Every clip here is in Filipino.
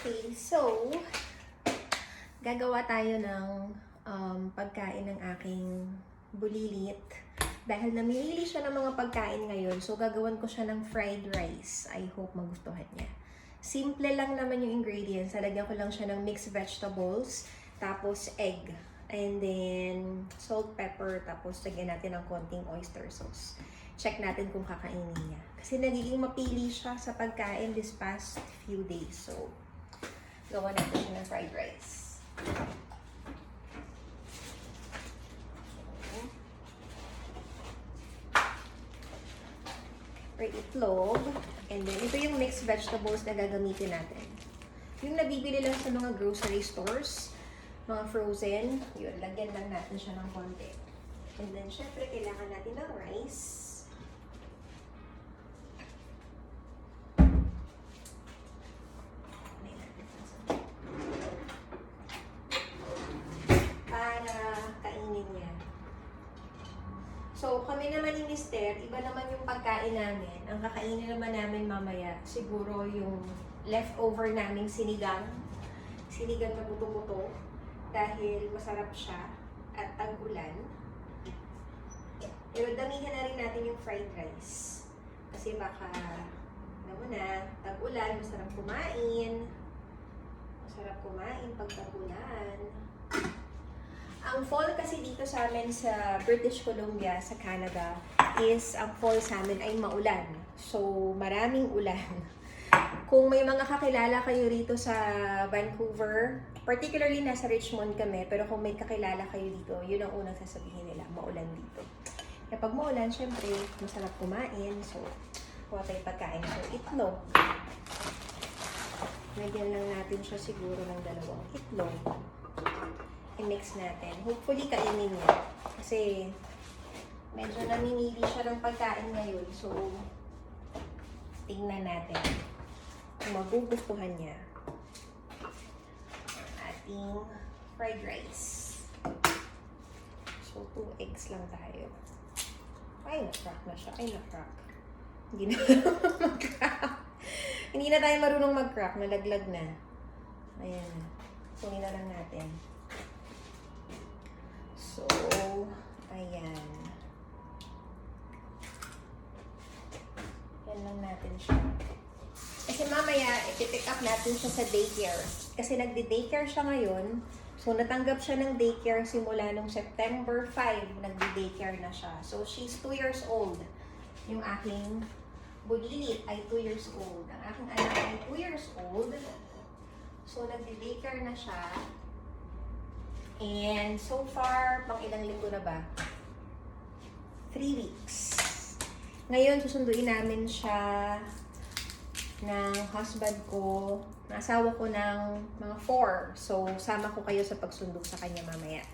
Okay, so, gagawa tayo ng pagkain ng aking bulilit. Dahil namili siya ng mga pagkain ngayon, so gagawan ko siya ng fried rice. I hope magustuhan niya. Simple lang naman yung ingredients. Lalagyan ko lang siya ng mixed vegetables, tapos egg, and then salt, pepper, tapos lagyan natin ng konting oyster sauce. Check natin kung kakainin niya. Kasi nagiging mapili siya sa pagkain this past few days. So, gawa natin siya ng fried rice. Or itlog. And then, ito yung mixed vegetables na gagamitin natin. Yung nabibili lang sa mga grocery stores, mga frozen, yun, lagyan lang natin siya ng konti. And then, syempre, kailangan natin ng rice. So, kami naman ni Mister, iba naman yung pagkain namin. Ang kakainin naman namin mamaya, siguro yung leftover naming sinigang. Sinigang na buto-buto. Dahil masarap siya at tag-ulan. Pero damihan na rin natin yung fried rice. Kasi baka, alam mo na, tag-ulan, masarap kumain. Masarap kumain pag tag-ulan. Ang fall kasi dito sa amin sa British Columbia, sa Canada, is ang fall sa amin ay maulan. So, maraming ulan. Kung may mga kakilala kayo rito sa Vancouver, particularly nasa Richmond kami, pero kung may kakilala kayo dito, yun ang unang sasabihin nila, maulan dito. Kaya pag maulan, syempre, masarap kumain. So, kuha tayo pagkain. So, itlog. Lagyan lang natin siya siguro ng dalawang itlog. I-mix natin. Hopefully, kainin niya. Kasi, medyo namimili siya ng pagkain ngayon. So, tingnan natin kung magugustuhan niya ang ating fried rice. So, 2 eggs lang tayo. Ay, na-crack na siya. Ay, na-crack. Hindi na mag-crack. Hindi na tayo marunong mag-crack. Nalaglag na. Ayan. Kunin na lang natin. So, ayan. Yan lang natin siya. Kasi mamaya, ipipick up natin siya sa daycare. Kasi nagdi-daycare siya ngayon. So, natanggap siya ng daycare simula nung September 5, nagdi-daycare na siya. So, she's 2 years old. Yung aking bulilit ay 2 years old. Ang aking anak ay 2 years old. So, nagdi-daycare na siya. And so far, pang ilang linggo na ba? 3 weeks. Ngayon, susunduin namin siya ng husband ko, ng asawa ko ng mga 4. So, sama ko kayo sa pagsundo sa kanya mamaya.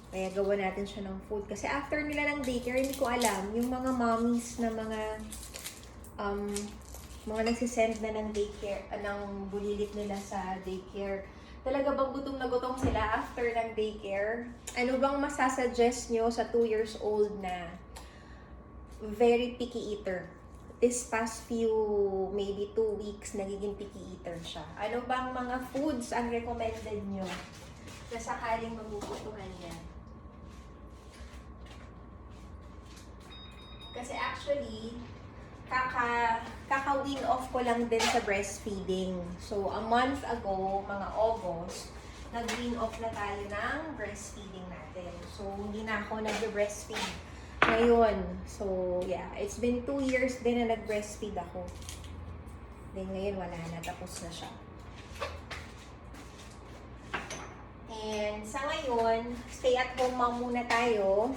Kaya gawa natin siya ng food. Kasi after nila ng daycare, hindi ko alam, yung mga mommies na mga nagsisend na ng daycare, ng bulilit nila sa daycare, talaga bang gutom na gutom sila after ng daycare? Ano bang masasuggest nyo sa 2 years old na very picky eater? This past few, maybe 2 weeks, nagiging picky eater siya. Ano bang mga foods ang recommended nyo na sakaling magugustuhan niya? Kasi actually, kaka-wean off ko lang din sa breastfeeding. So, a month ago, mga August, nag-wean off na tayo ng breastfeeding natin. So, hindi na ako nag-breastfeed ngayon. So, yeah. It's been 2 years din na nag-breastfeed ako. Then, ngayon wala na. Tapos na siya. And sa ngayon, stay at home mom muna tayo.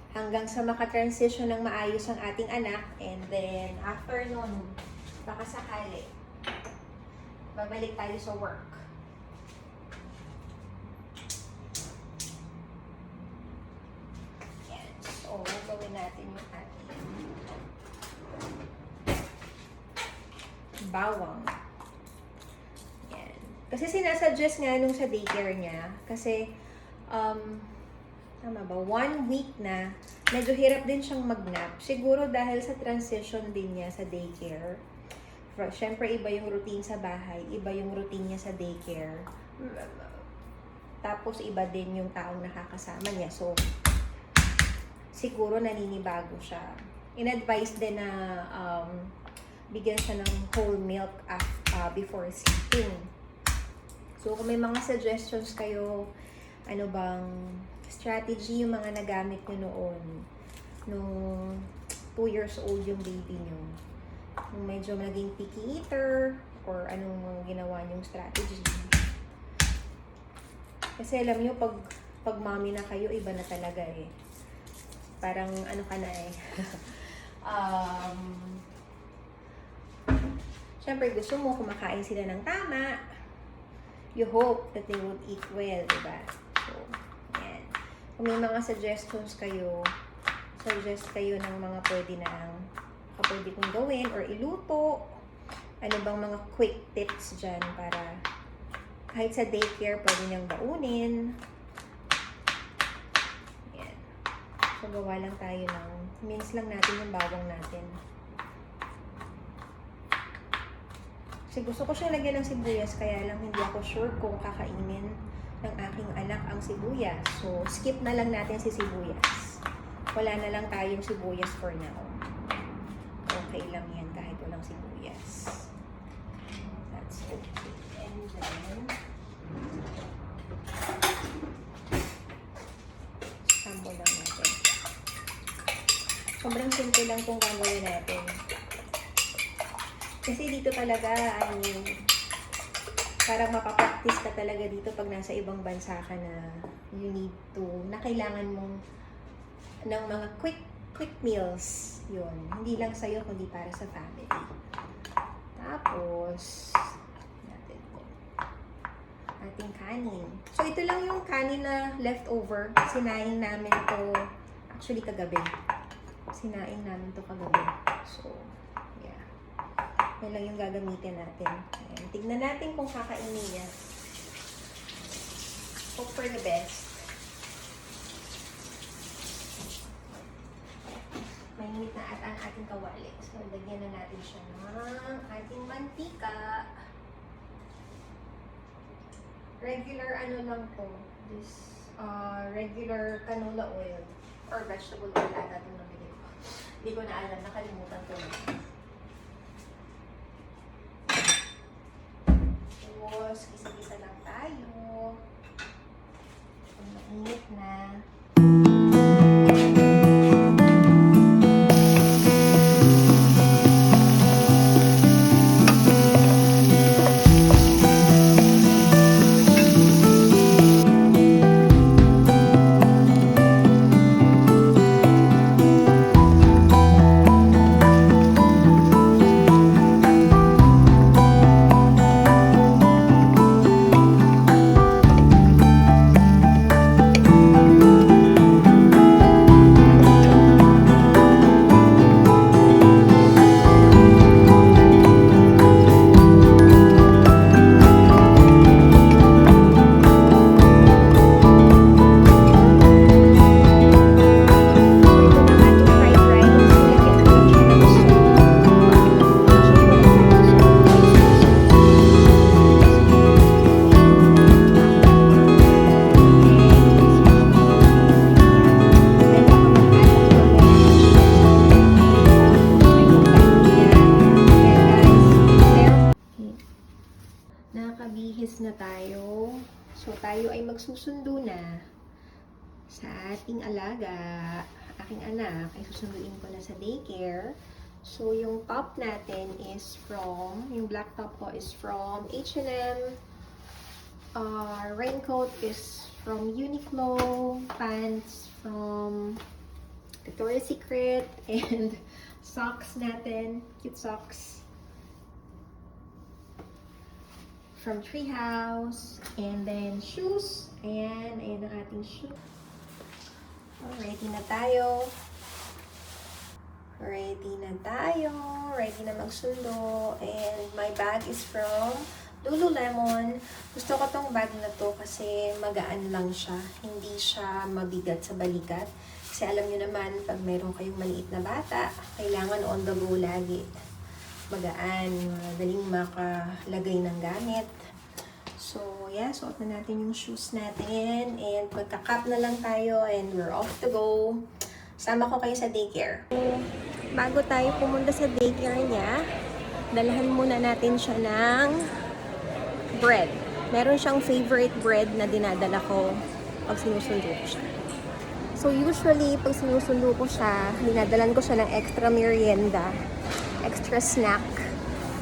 Hanggang sa maka-transition ng maayos ang ating anak. And then, after nun, baka sakali, babalik tayo sa work. Yan. So, gawin natin yung ating bawang. Yan. Kasi sinasuggest nga nung sa daycare niya, kasi, tama ba? 1 week na, medyo hirap din siyang mag-nap. Siguro dahil sa transition din niya sa daycare. Siyempre, iba yung routine sa bahay, iba yung routine niya sa daycare. Tapos, iba din yung taong nakakasama niya. So, siguro naninibago siya. In-advise din na bigyan siya ng whole milk before sleeping. So, kung may mga suggestions kayo, ano bang strategy yung mga nagamit nyo noon, nung 2 years old yung baby nyo, kung medyo naging picky eater, or anong ginawa nyong strategy. Kasi alam nyo, pag mommy na kayo, iba na talaga eh. Parang ano ka na eh. Siyempre, gusto mo kumakain sila ng tama. You hope that they would eat well, diba? So, yan. Kung may mga suggestions kayo, suggest kayo ng mga pwede kong gawin or iluto. Ano bang mga quick tips dyan para kahit sa daycare, pwede niyang baunin. Yan. So, gawa lang tayo ng, mince lang natin yung bawang natin. Kasi gusto ko siyang lagyan ng sibuyas, kaya lang hindi ako sure kung kakainin ng aking anak ang sibuyas. So, skip na lang natin si sibuyas. Wala na lang tayong sibuyas for now. Okay lang yan kahit walang sibuyas. That's okay. And then, sample lang natin. Sobrang simple lang kung gagawin natin. Kasi dito talaga, parang mapapractice ka talaga dito pag nasa ibang bansa ka na you need to, na kailangan mong ng mga quick meals. Yun. Hindi lang sa'yo, kundi para sa family. Tapos, natin po ating kanin. So, ito lang yung kanin na leftover. Sinaing namin to, actually kagabi. Sinaing namin to kagabi. So, yeah. Yan lang yung gagamitin natin. Ayan. Tignan natin kung kakainin niya. Hope for the best. Mainit na at ang ating kawali. So, lagyan na natin siya ng ating mantika. Regular ano lang to. This, regular canola oil. Or vegetable oil ata itong nabili ko. Hindi ko na alam. Nakalimutan ko na. Tapos, kisa-kisa lang tayo. Kung mainit na. Nakakabihis na tayo. So, tayo ay magsusundo na sa ating alaga. Aking anak ay susunduin ko na sa daycare. So, yung top natin is from, yung black top ko is from H&M. Raincoat is from Uniqlo. Pants from Victoria's Secret. And socks natin, cute socks, from Treehouse. And then shoes. Ayan, ayan ang ating shoe. Ready na tayo. Ready na tayo. Ready na magsundo. And my bag is from Lululemon. Gusto ko tong bag na to kasi magaan lang siya. Hindi siya mabigat sa balikat. Kasi alam nyo naman, pag meron kayong maliit na bata, kailangan on the go lagi. magaan, madaling makalagay ng gamit. So, yeah, suot na natin yung shoes natin and magka-cap na lang tayo and we're off to go. Sama ko kayo sa daycare. Bago tayo pumunta sa daycare niya, dalahan muna natin siya ng bread. Meron siyang favorite bread na dinadala ko pag sinusundo ko siya. So, usually, pag sinusundo ko siya, dinadalan ko siya ng extra merienda, extra snack.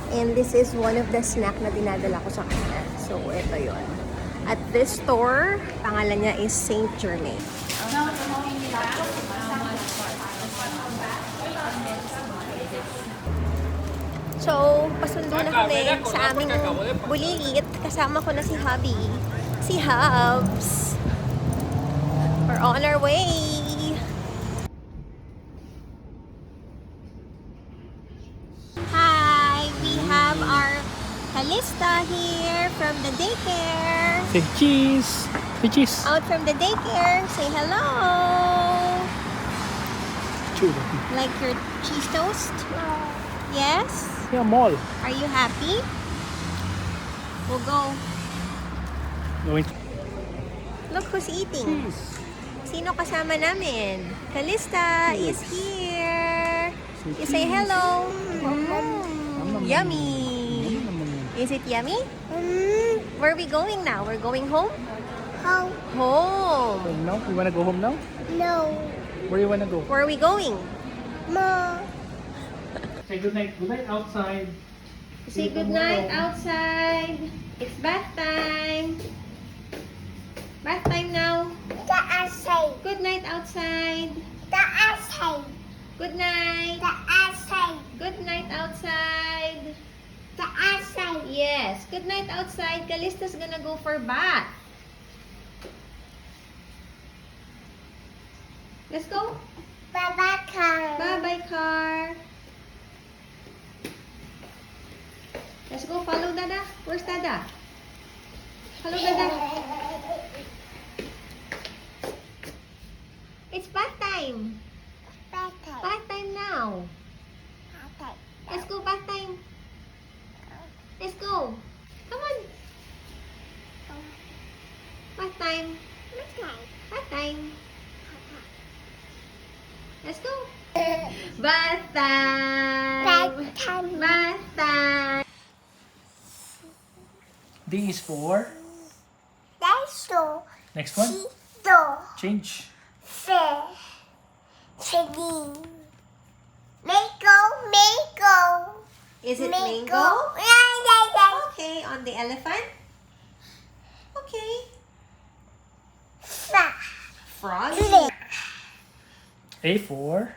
And this is one of the snack na dinadala ko sa kanya. So, ito yon. At this store, pangalan niya is Saint Germain. So, pasundo na kami sa aming bulilit. Kasama ko na si Hubby. Si Hubs. We're on our way. Hi! We have our Calista here from the daycare. Say cheese! Say cheese! Out from the daycare. Say hello! Chew. Like your cheese toast? Yes? Yeah, mall. Are you happy? We'll go. Going Look who's eating. cheese. Sino kasama namin? Calista is here. You say hello. Yummy. Is it yummy? Where are we going now? We're going home? Home. Home. Home now? You wanna go home now? No. Where you wanna go? Where are we going? More. Say good night. Good night outside. Say good night outside. It's bath time. Bath time now. The outside. Good night outside. The outside. Good night. The outside. Good night outside. The outside. Yes. Good night outside. Calista's gonna go for bath. Let's go. Baba car. Bye-bye, car. Let's go. Follow Dada. Where's Dada? Follow Dada. It's bath time. Baba. Bath time now. Let's go bath time. Let's go. Come on. Bath time. Bath time. Let's go. Bath time. Bath time. D is for. That's so. Next one. So. Change. Fair. Chili. Mango. Mango. Is it mango? Yeah. Okay, on the elephant. Okay. Frog. A for.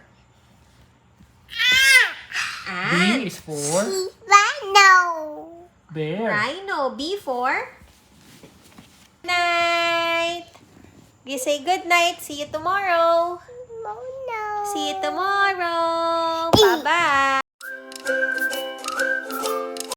And B is for. Rhino. Bear. rhino. B for. Night. You say good night. See you tomorrow. Mono. See you tomorrow. Bye-bye.